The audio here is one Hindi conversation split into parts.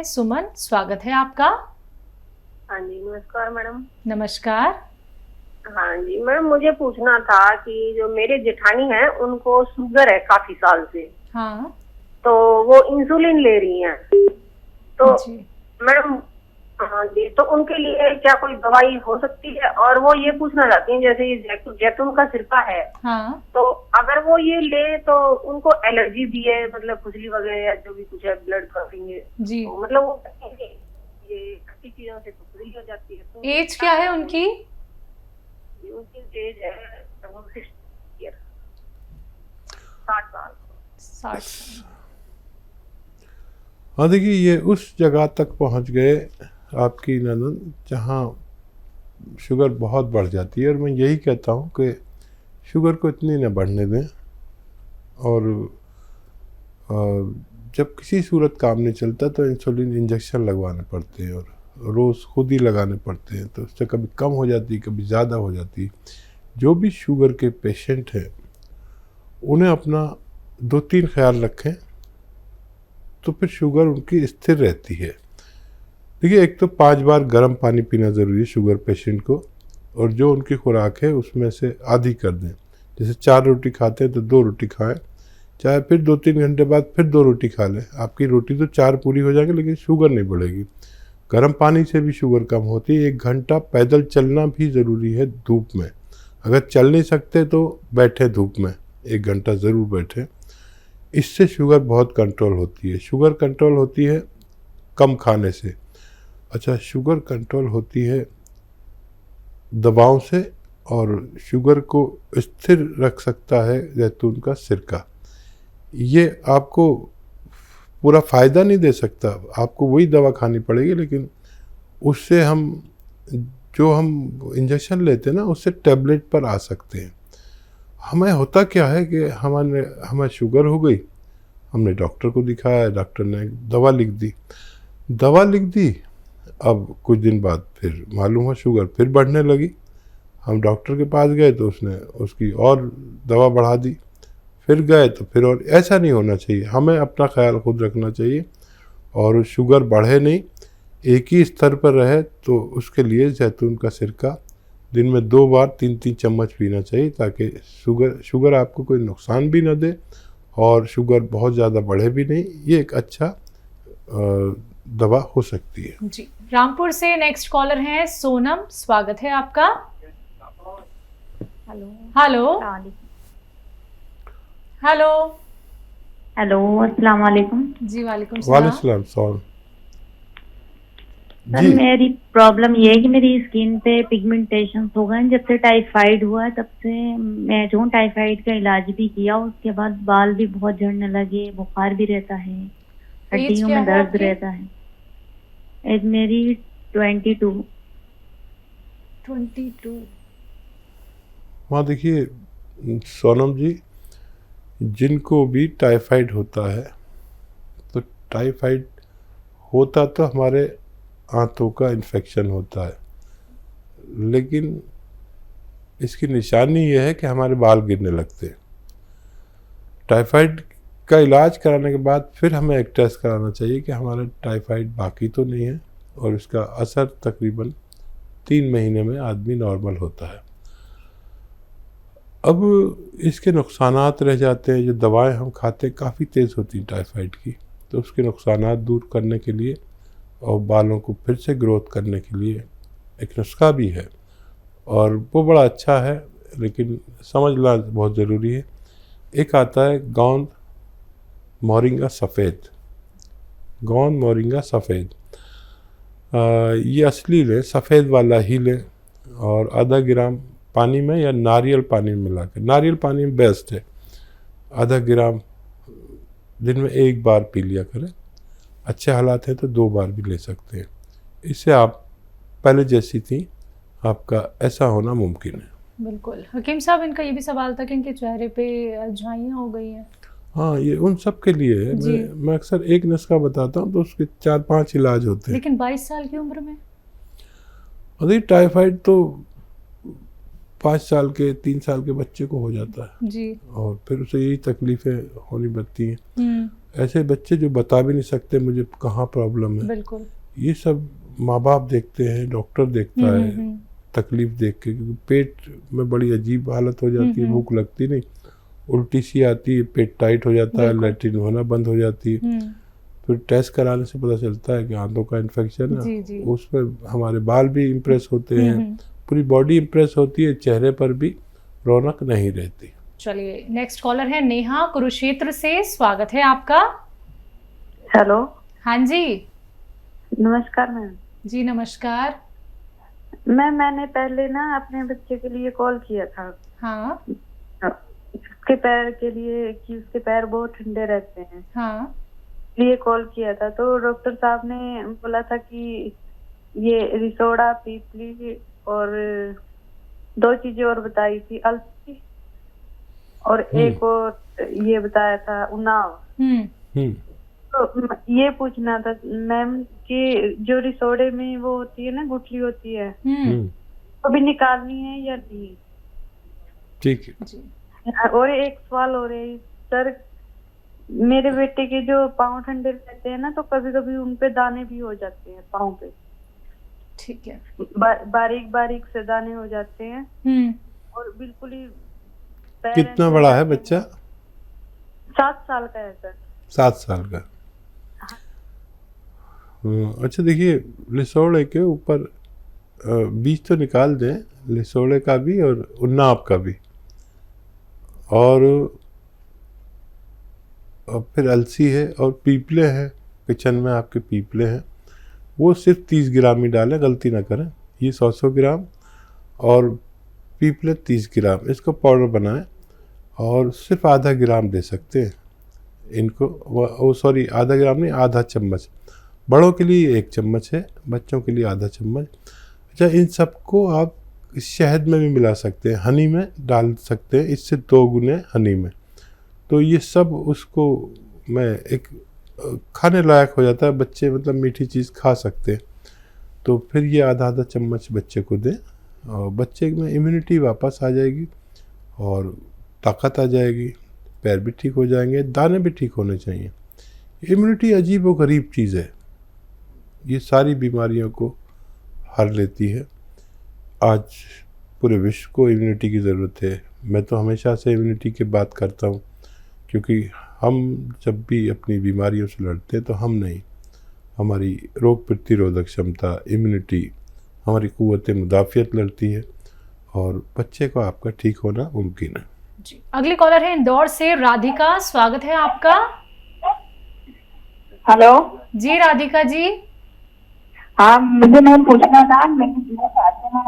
सुमन, स्वागत है आपका। हाँ जी, नमस्कार मैडम। नमस्कार। हाँ जी मैडम, मुझे पूछना था कि जो मेरे जेठानी हैं उनको शुगर है काफी साल से। हाँ तो वो इंसुलिन ले रही हैं। तो जी। मैडम, हाँ जी, तो उनके लिए क्या कोई दवाई हो सकती है? और वो ये पूछना चाहती हैं, जैसे ये जैतून का सिरका है, हाँ तो अगर वो ये ले तो उनको एलर्जी भी है, मतलब खुजली वगैरह या जो भी कुछ है, ब्लड क्लॉटिंग है, जी। तो मतलब वो ये खट्टी चीजों से तो खुजली हो जाती है। तो एज क्या है उनकी? उनकी एज है 60 ईयर, 60 साल। 60 साल। हाँ देखिए, ये उस जगह तक पहुंच गए आपकी ननद जहाँ शुगर बहुत बढ़ जाती है। और मैं यही कहता हूँ कि शुगर को इतनी न बढ़ने दें। और जब किसी सूरत काम नहीं चलता तो इंसुलिन इंजेक्शन लगवाने पड़ते हैं और रोज़ खुद ही लगाने पड़ते हैं। तो उससे कभी कम हो जाती है, कभी ज़्यादा हो जाती है। जो भी शुगर के पेशेंट हैं उन्हें अपना 2-3 ख्याल रखें तो फिर शुगर उनकी स्थिर रहती है। देखिए, एक तो 5 बार गर्म पानी पीना ज़रूरी है शुगर पेशेंट को, और जो उनकी खुराक है उसमें से आधी कर दें। जैसे 4 रोटी खाते हैं तो 2 रोटी खाएं, चाहे फिर 2-3 घंटे बाद फिर 2 रोटी खा लें। आपकी रोटी तो 4 पूरी हो जाएगी लेकिन शुगर नहीं बढ़ेगी। गर्म पानी से भी शुगर कम होती है। 1 घंटा पैदल चलना भी ज़रूरी है धूप में। अगर चल नहीं सकते तो बैठे धूप में, 1 घंटा ज़रूर बैठें। इससे शुगर बहुत कंट्रोल होती है। शुगर कंट्रोल होती है कम खाने से। अच्छा, शुगर कंट्रोल होती है दवाओं से, और शुगर को स्थिर रख सकता है जैतून का सिरका। ये आपको पूरा फ़ायदा नहीं दे सकता, आपको वही दवा खानी पड़ेगी, लेकिन उससे हम जो हम इंजेक्शन लेते हैं ना, उससे टैबलेट पर आ सकते हैं। हमें होता क्या है कि हमें शुगर हो गई, हमने डॉक्टर को दिखाया, डॉक्टर ने दवा लिख दी। अब कुछ दिन बाद फिर मालूम हुआ शुगर फिर बढ़ने लगी। हम डॉक्टर के पास गए तो उसने उसकी और दवा बढ़ा दी। फिर गए तो फिर, और ऐसा नहीं होना चाहिए। हमें अपना ख्याल खुद रखना चाहिए और शुगर बढ़े नहीं, एक ही स्तर पर रहे। तो उसके लिए जैतून का सिरका दिन में 2 बार 3-3 चम्मच पीना चाहिए, ताकि शुगर आपको कोई नुकसान भी न दे और शुगर बहुत ज़्यादा बढ़े भी नहीं। ये एक अच्छा दवा हो सकती है जी। रामपुर से नेक्स्ट कॉलर हैं सोनम, स्वागत है आपका। हेलो हेलो हेलो हेलो, अस्सलाम वालेकुम। जी वालेकुम वालेकुम सलाम। जी। मेरी प्रॉब्लम ये है कि मेरी स्किन पे पिगमेंटेशन हो गए। जब से टाइफाइड हुआ तब से मैं जो टाइफाइड का इलाज भी किया, उसके बाद बाल भी बहुत झड़ने लगे, बुखार भी रहता है, हड्डियों में दर्द रहता है। एज मेरी 22। हाँ देखिए सोनम जी, जिनको भी टाइफाइड होता है, तो टाइफाइड होता तो हमारे आंतों का इन्फेक्शन होता है, लेकिन इसकी निशानी यह है कि हमारे बाल गिरने लगते हैं। टाइफाइड का इलाज कराने के बाद फिर हमें एक टेस्ट कराना चाहिए कि हमारा टाइफाइड बाकी तो नहीं है, और इसका असर तकरीबन 3 महीने में आदमी नॉर्मल होता है। अब इसके नुकसानात रह जाते हैं। जो दवाएं हम खाते हैं काफ़ी तेज़ होती हैं टाइफाइड की, तो उसके नुकसानात दूर करने के लिए और बालों को फिर से ग्रोथ करने के लिए एक नुस्खा भी है, और वो बड़ा अच्छा है, लेकिन समझना बहुत ज़रूरी है। एक आता है गोंद मोरिंगा सफ़ेद। ये असली लें, सफ़ेद वाला ही लें, और आधा ग्राम पानी में या नारियल पानी में मिलाकर, नारियल पानी में बेस्ट है, आधा ग्राम दिन में 1 बार पी लिया करें। अच्छे हालात हैं तो 2 बार भी ले सकते हैं। इससे आप पहले जैसी थी, आपका ऐसा होना मुमकिन है। बिल्कुल। हकीम साहब, इनका ये भी सवाल था कि इनके चेहरे पे झाइयाँ हो गई हैं। हाँ, ये उन सब के लिए है। मैं अक्सर एक नुस्खा बताता हूँ तो उसके 4-5 इलाज होते हैं। लेकिन 22 साल की उम्र में? अरे टाइफाइड तो 5 साल के 3 साल के बच्चे को हो जाता है जी। और फिर उसे यही तकलीफ़ें होनी पड़ती हैं। ऐसे बच्चे जो बता भी नहीं सकते मुझे कहाँ प्रॉब्लम है, बिल्कुल। ये सब माँ बाप देखते हैं, डॉक्टर देखता है तकलीफ देख के, क्योंकि पेट में बड़ी अजीब हालत हो जाती है, भूख लगती नहीं, उल्टी सी आती है, पेट टाइट हो जाता है, लैट्रिन होना बंद हो जाती है। फिर टेस्ट कराने से पता चलता है कि आंतों का इन्फेक्शन है। उसमें हमारे बाल भी इम्प्रेस होते हैं, पूरी बॉडी इम्प्रेस होती है, चेहरे पर भी रौनक नहीं रहती। चलिए नेक्स्ट कॉलर है नेहा कुरुक्षेत्र से, स्वागत है आपका। हेलो। हाँ जी। नमस्कार मैम। जी नमस्कार। मैंने पहले ना अपने बच्चे के लिए कॉल किया था। हाँ। उसके पैर के लिए कि उसके पैर बहुत ठंडे रहते हैं। हाँ। लिए कॉल किया था तो डॉक्टर साहब ने बोला था कि ये रिसोडा, पीपली और 2 चीजें और बताई थी, अलसी और एक और ये बताया था उन्नाव। तो ये पूछना था मैम कि जो रिसोडे में वो होती है ना, गुठली होती है, अभी निकालनी है या नहीं? ठीक है। और एक सवाल हो रहा है सर, मेरे बेटे के जो पाँव ठंडे रहते हैं ना, तो कभी कभी उन पे दाने भी हो जाते हैं पाँव पे। ठीक है। बारीक बारीक से दाने हो जाते हैं और बिल्कुल ही। कितना बड़ा है बच्चा? 7 साल का है सर। 7 साल का। अच्छा देखिए, लिसोड़े के ऊपर बीज तो निकाल दें, लिसोड़े का भी और उन्नाव का भी, और फिर अलसी है और पीपले हैं, किचन में आपके पीपले हैं, वो सिर्फ 30 ग्राम ही डालें, गलती ना करें। ये 100 ग्राम और पीपले 30 ग्राम, इसको पाउडर बनाएं और सिर्फ आधा ग्राम दे सकते हैं इनको। सॉरी, आधा ग्राम नहीं, आधा चम्मच। बड़ों के लिए 1 चम्मच है, बच्चों के लिए आधा चम्मच। अच्छा, इन सबको आप शहद में भी मिला सकते हैं, हनी में डाल सकते हैं, इससे 2 गुने हनी में। तो ये सब उसको मैं एक खाने लायक हो जाता है, बच्चे मतलब मीठी चीज़ खा सकते हैं। तो फिर ये आधा चम्मच बच्चे को दें और बच्चे में इम्यूनिटी वापस आ जाएगी और ताकत आ जाएगी, पैर भी ठीक हो जाएंगे, दाने भी ठीक होने चाहिए। इम्यूनिटी अजीब व गरीब चीज़ है, ये सारी बीमारियों को हर लेती है। आज पूरे विश्व को इम्यूनिटी की ज़रूरत है। मैं तो हमेशा से इम्यूनिटी की बात करता हूँ, क्योंकि हम जब भी अपनी बीमारियों से लड़ते हैं तो हम नहीं, हमारी रोग प्रतिरोधक क्षमता, इम्यूनिटी, हमारी क़ुव्वत मुदाफ़ियत लड़ती है और बच्चे को आपका ठीक होना मुमकिन है। जी, अगली कॉलर है इंदौर से राधिका, स्वागत है आपका। हेलो जी राधिका जी। हाँ, मुझे मैम पूछना था, मेरी जो सास है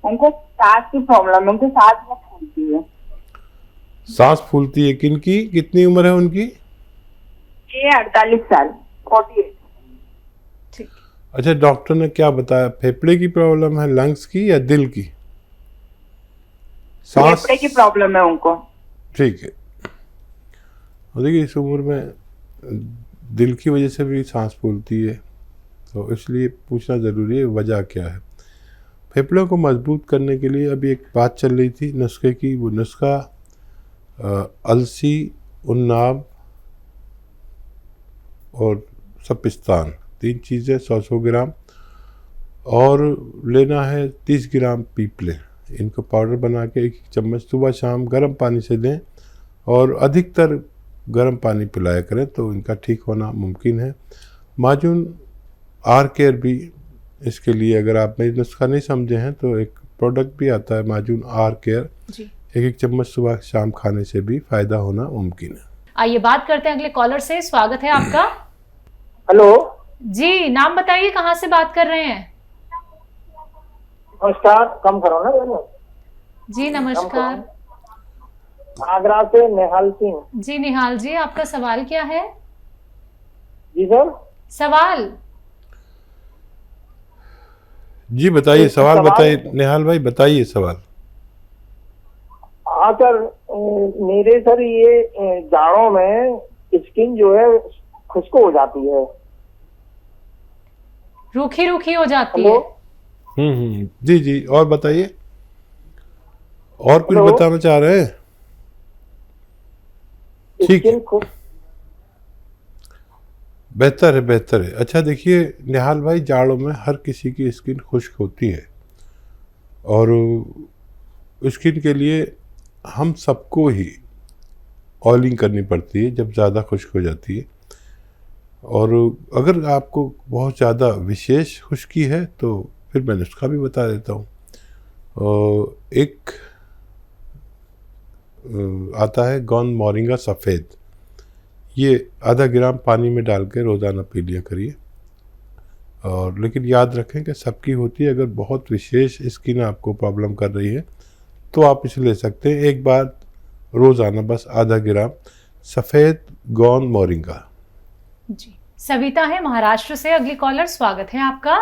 उनको सांस की प्रॉब्लम है, उनकी सांस बहुत फूलती है। सांस फूलती है? किनकी, कितनी उम्र है उनकी? ये 48 साल, 48। ठीक। अच्छा, डॉक्टर ने क्या बताया, फेफड़े की प्रॉब्लम है, लंग्स की या दिल की? सांस फेफड़े की प्रॉब्लम है उनको। ठीक है। और देखिए, इस उम्र में दिल की वजह से भी सांस फूलती है, तो इसलिए पूछना ज़रूरी है वजह क्या है। फेफड़ों को मजबूत करने के लिए अभी एक बात चल रही थी नुस्खे की, वो नुस्खा अलसी, उन्नाव और सपिस्तान, 3 चीज़ें 100 ग्राम, और लेना है 30 ग्राम पीपले। इनको पाउडर बना के 1 चम्मच सुबह शाम गर्म पानी से दें और अधिकतर गर्म पानी पिलाया करें, तो इनका ठीक होना मुमकिन है। माजून आर केयर भी इसके लिए, अगर आप मेरी नुस्खा नहीं समझे हैं तो एक प्रोडक्ट भी आता है माजून आर केयर, 1 चम्मच सुबह शाम खाने से भी फायदा होना मुमकिन है। आइए बात करते हैं अगले कॉलर से, स्वागत है आपका। हेलो जी, नाम बताइए, कहाँ से बात कर रहे हैं? नमस्कार, कम करो ना। जी नमस्कार। आगरा से निहाल सिंह। जी निहाल जी, आपका सवाल क्या है? जी सर। सवाल जी बताइए, सवाल बताइए निहाल भाई, बताइए सवाल। हाँ सर, मेरे सर ये जाड़ों में स्किन जो है खुश्क हो जाती है, रूखी रूखी हो जाती है। जी जी, और बताइए, और कुछ बताना चाह रहे हैं? ठीक है, बेहतर है, बेहतर है। अच्छा देखिए निहाल भाई, जाड़ों में हर किसी की स्किन खुश्क होती है और स्किन के लिए हम सबको ही ऑयलिंग करनी पड़ती है जब ज़्यादा खुश्क हो जाती है। और अगर आपको बहुत ज़्यादा विशेष खुश्की है तो फिर मैं नुस्खा भी बता देता हूँ। एक आता है गौन मोरिंगा सफ़ेद, ये आधा ग्राम पानी में डाल के रोज़ाना पी लिया करिए। और लेकिन याद रखें कि सबकी होती है, अगर बहुत विशेष स्किन आपको प्रॉब्लम कर रही है तो आप इसे ले सकते हैं एक बार रोज़ाना, बस आधा ग्राम सफ़ेद गौन मोरिंगा। जी, सविता है महाराष्ट्र से अगली कॉलर, स्वागत है आपका।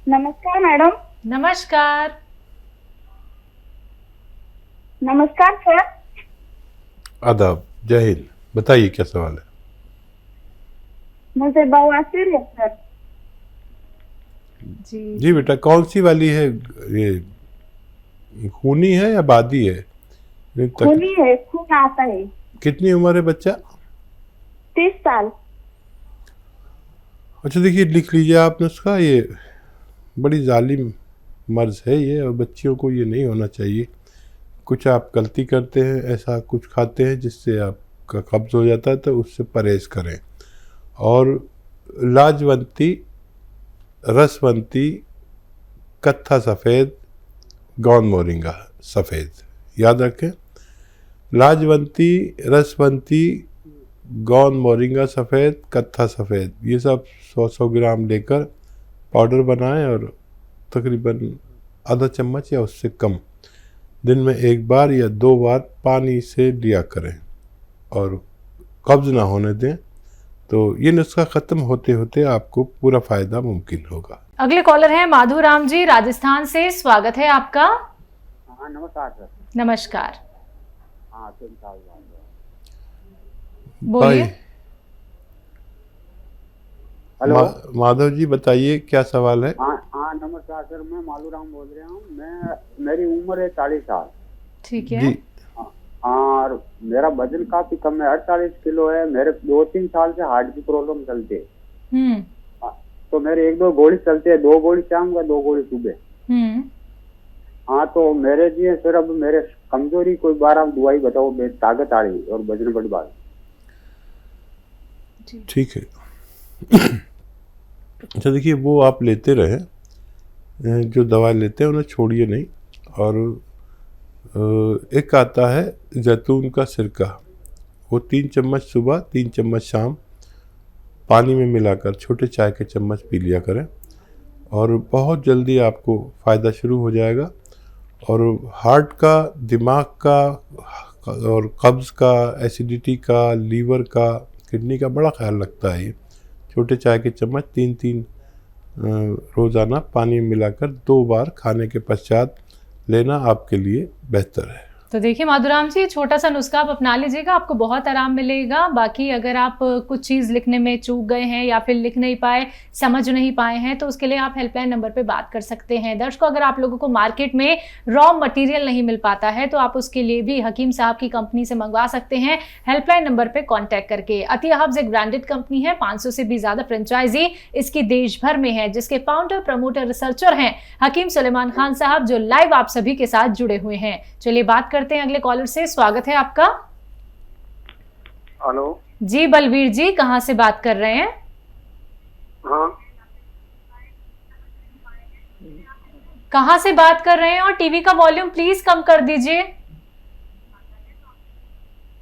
नमस्कार मैडम। नमस्कार। नमस्कार सर। आदाब, जय हिंद। बताइए क्या सवाल है? मुझे बवासीर है सर। जी जी बेटा, कौन सी वाली है? ये खूनी है या बादी है? खूनी है, खून आता है। कितनी उम्र है बच्चा? 30 साल। अच्छा देखिए, लिख लीजिए आप नुस्खा। ये बड़ी जालिम मर्ज है ये, और बच्चियों को ये नहीं होना चाहिए। कुछ आप गलती करते हैं, ऐसा कुछ खाते हैं जिससे आपका कब्ज हो जाता है, तो उससे परहेज़ करें। और लाजवंती, रसवंती, कत्था सफ़ेद, गौन मोरिंगा सफ़ेद, याद रखें। लाजवंती, रसवंती, गौन मोरिंगा सफ़ेद, कत्था सफ़ेद, ये सब 100-100 ग्राम लेकर पाउडर बनाएं और तकरीबन आधा चम्मच या उससे कम दिन में एक बार या 2 बार पानी से लिया करें और कब्ज़ ना होने दें। तो ये नुस्खा ख़त्म होते होते आपको पूरा फ़ायदा मुमकिन होगा। अगले कॉलर हैं माधुराम जी राजस्थान से, स्वागत है आपका। हाँ नमस्कार सर। नमस्कार, हाँ बोलिए। हेलो। माधव जी बताइए क्या सवाल है? हाँ नमस्कार सर, मैं मालूराम बोल रहा हूँ। मेरी उम्र है 40 साल। ठीक है जी। और मेरा वजन काफी कम है, 48 किलो है। मेरे 2-3 साल से हार्ट की प्रॉब्लम चलती है। तो मेरे 1-2 गोली चलते हैं, 2 गोली शाम का, 2 गोली सुबह। हाँ तो मेरे जी सर, अब मेरे कमजोरी कोई 12 दवाई बताओ, ताकत आ रही और वजन बड़ी बात। ठीक है। अच्छा देखिए, वो आप लेते रहें, जो दवा लेते हैं उन्हें छोड़िए नहीं। और एक आता है जैतून का सिरका, वो 3 चम्मच सुबह, 3 चम्मच शाम पानी में मिलाकर छोटे चाय के चम्मच पी लिया करें और बहुत जल्दी आपको फ़ायदा शुरू हो जाएगा। और हार्ट का, दिमाग का और कब्ज़ का, एसिडिटी का, लीवर का, किडनी का बड़ा ख्याल रखता है ये। छोटे चाय के चम्मच 3-3 रोज़ाना पानी में मिलाकर 2 बार खाने के पश्चात लेना आपके लिए बेहतर है। तो देखिए माधुराम जी, छोटा सा नुस्खा आप अपना लीजिएगा, आपको बहुत आराम मिलेगा। बाकी अगर आप कुछ चीज़ लिखने में चूक गए हैं या फिर लिख नहीं पाए, समझ नहीं पाए हैं, तो उसके लिए आप हेल्पलाइन नंबर पे बात कर सकते हैं। दर्शकों, अगर आप लोगों को मार्केट में रॉ मटेरियल नहीं मिल पाता है तो आप उसके लिए भी हकीम साहब की कंपनी से मंगवा सकते हैं, हेल्पलाइन नंबर पर कॉन्टैक्ट करके। अतिया हब्स एक ब्रांडेड कंपनी है, 500 से भी ज़्यादा फ्रेंचाइजी इसकी देश भर में है, जिसके फाउंडर, प्रमोटर, रिसर्चर हैं हकीम सुलेमान खान साहब, जो लाइव आप सभी के साथ जुड़े हुए हैं। चलिए बात करते हैं अगले कॉलर से, स्वागत है आपका। हेलो जी बलवीर जी, कहां से बात कर रहे हैं? हाँ, कहां से बात कर रहे हैं? और टीवी का वॉल्यूम प्लीज कम कर दीजिए।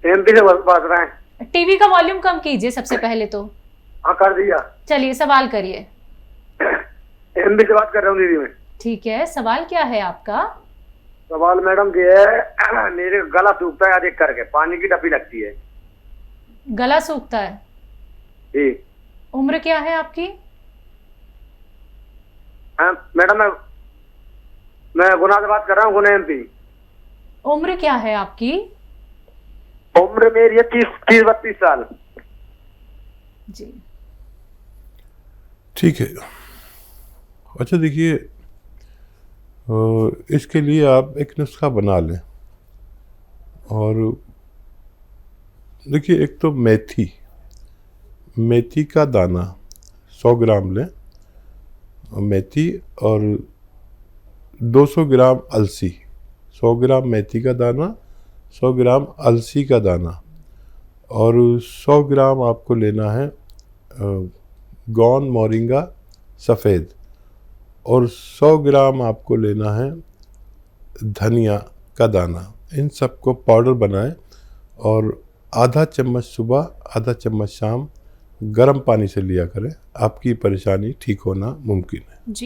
एमपी से बात रहे हैं। टीवी का वॉल्यूम कम कीजिए सबसे पहले तो। हाँ कर दिया। चलिए सवाल करिए। एमपी से बात कर रहा हूँ दीदी मैं। ठीक है, सवाल क्या है आपका? सवाल मैडम ये है, मेरे गला सूखता है अधिक करके, पानी की टपी लगती है। गला सूखता है जी। उम्र क्या है आपकी? मैडम मैं गुना से बात कर रहा हूँ, गुना एमपी। उम्र क्या है आपकी? उम्र मेरी है 30-32 साल। जी ठीक है। अच्छा देखिए, इसके लिए आप एक नुस्खा बना लें। और देखिए, एक तो मेथी, मेथी का दाना 100 ग्राम लें, मेथी, और 200 ग्राम अलसी। 100 ग्राम मेथी का दाना, 100 ग्राम अलसी का दाना, और 100 ग्राम आपको लेना है गौन मोरिंगा सफ़ेद, और 100 ग्राम आपको लेना है धनिया का दाना। इन सबको पाउडर बनाएं और आधा चम्मच सुबह, आधा चम्मच शाम गर्म पानी से लिया करें। आपकी परेशानी ठीक होना मुमकिन है। जी।